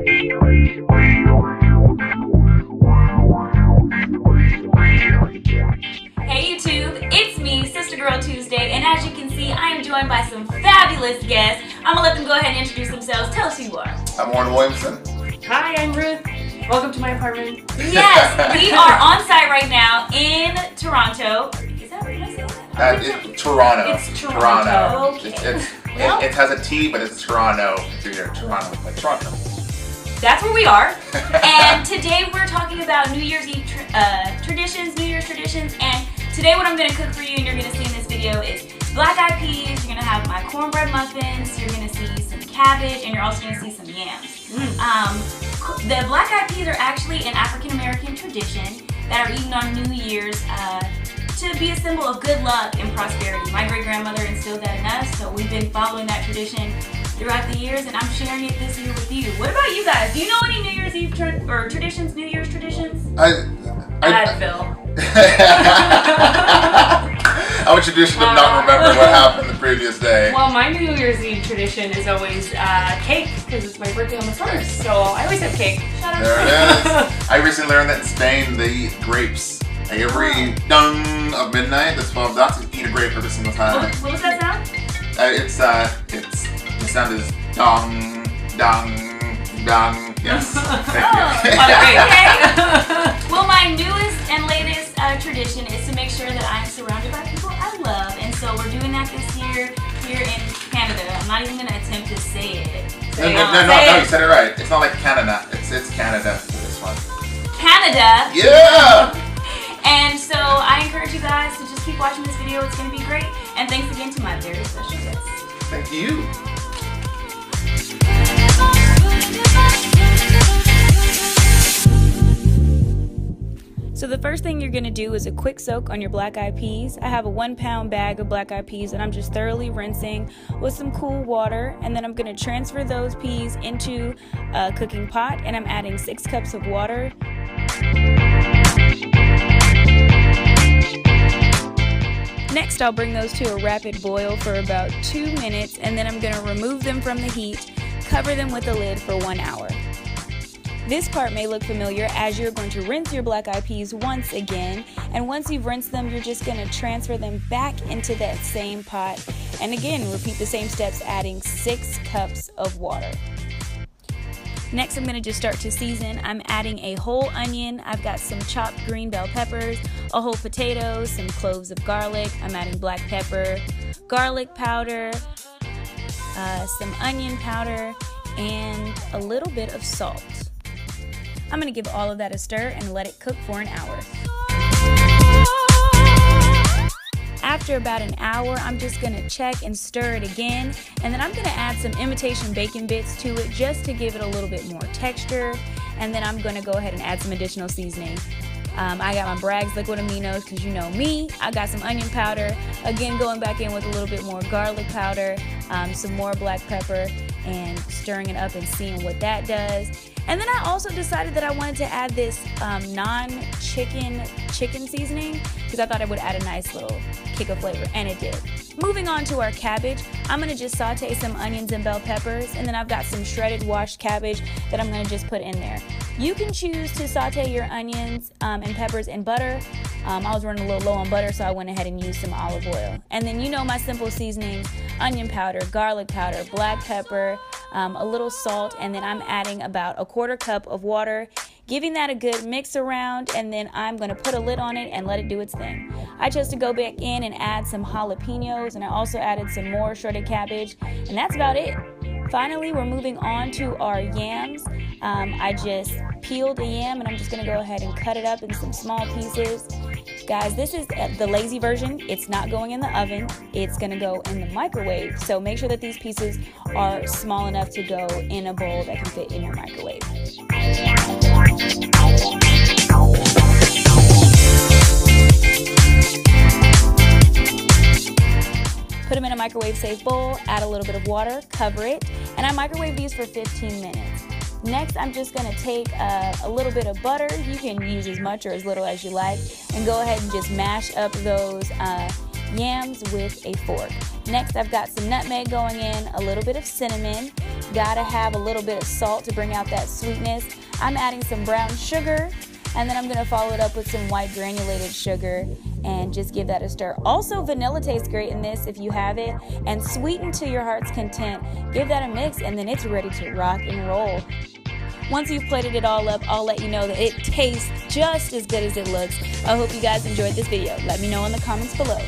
Hey YouTube, it's me, Sister Girl Tuesday, and as you can see, I am joined by some fabulous guests. I'm gonna let them go ahead and introduce themselves. Tell us who you are. I'm Warren Williamson. Hi, I'm Ruth. Welcome to my apartment. Yes, we are on site right now in Toronto. Is that what I said? It's Toronto. It's Toronto. Okay. It has a T, but it's Toronto. If you're Toronto, like Toronto. That's where we are. And today we're talking about New Year's Eve traditions, New Year's traditions. And today what I'm going to cook for you and you're going to see in this video is black eyed peas. You're going to have my cornbread muffins. You're going to see some cabbage. And you're also going to see some yams. The black eyed peas are actually an African American tradition that are eaten on New Year's to be a symbol of good luck and prosperity. My great grandmother instilled that in us, so we've been following that tradition throughout the years, and I'm sharing it this year with you. What about you guys? Do you know any New Year's Eve traditions, New Year's traditions? Phil. I'm a tradition of not remembering what happened the previous day. Well, my New Year's Eve tradition is always cake, because it's my birthday on the 1st, so I always have cake. Shout out There to it is. I recently learned that in Spain they eat grapes. Like every dung of midnight, that's 12 dots, you eat a grape every single time. What was that sound? The sound is dong, dong, dong. Yes. Thank you. Okay. Well, my newest and latest tradition is to make sure that I am surrounded by people I love, and so we're doing that this year here in Canada. I'm not even going to attempt to say it. No, you said it right. It's not like Canada. It's Canada for this one. Canada. Yeah. And so I encourage you guys to just keep watching this video. It's going to be great. And thanks again to my very special guest. Thank you. So the first thing you're going to do is a quick soak on your black eyed peas. I have a 1 pound bag of black eyed peas that I'm just thoroughly rinsing with some cool water. And then I'm going to transfer those peas into a cooking pot. And I'm adding 6 cups of water. Next, I'll bring those to a rapid boil for about 2 minutes, and then I'm going to remove them from the heat, cover them with a lid for 1 hour. This part may look familiar as you're going to rinse your black eyed peas once again, and once you've rinsed them, you're just going to transfer them back into that same pot, and again, repeat the same steps, adding 6 cups of water. Next, I'm going to just start to season. I'm adding a whole onion. I've got some chopped green bell peppers, a whole potato, some cloves of garlic. I'm adding black pepper, garlic powder, some onion powder, and a little bit of salt. I'm going to give all of that a stir and let it cook for an hour. After about an hour, I'm just going to check and stir it again, and then I'm going to add some imitation bacon bits to it just to give it a little bit more texture, and then I'm going to go ahead and add some additional seasoning. I got my Bragg's liquid aminos because you know me. I got some onion powder, again going back in with a little bit more garlic powder, some more black pepper, and stirring it up and seeing what that does. And then I also decided that I wanted to add this non-chicken seasoning because I thought it would add a nice little kick of flavor, and it did. Moving on to our cabbage, I'm going to just saute some onions and bell peppers, and then I've got some shredded washed cabbage that I'm going to just put in there. You can choose to saute your onions and peppers in butter. I was running a little low on butter, so I went ahead and used some olive oil. And then you know my simple seasonings: onion powder, garlic powder, black pepper, a little salt, and then I'm adding about a 1/4 cup of water, giving that a good mix around, and then I'm going to put a lid on it and let it do its thing. I chose to go back in and add some jalapenos, and I also added some more shredded cabbage, and that's about it. Finally, we're moving on to our yams. I just peeled a yam, and I'm just going to go ahead and cut it up in some small pieces. Guys, this is the lazy version. It's not going in the oven. It's going to go in the microwave. So make sure that these pieces are small enough to go in a bowl that can fit in your microwave. Put them in a microwave-safe bowl, add a little bit of water, cover it, and I microwave these for 15 minutes. Next, I'm just going to take a little bit of butter. You can use as much or as little as you like, and go ahead and just mash up those yams with a fork. Next, I've got some nutmeg going in, a little bit of cinnamon. gotta have a little bit of salt to bring out that sweetness. I'm adding some brown sugar, and then I'm gonna follow it up with some white granulated sugar and just give that a stir. Also, vanilla tastes great in this if you have it, and sweeten to your heart's content. Give that a mix, and then it's ready to rock and roll. Once you've plated it all up, I'll let you know that it tastes just as good as it looks. I hope you guys enjoyed this video. Let me know in the comments below.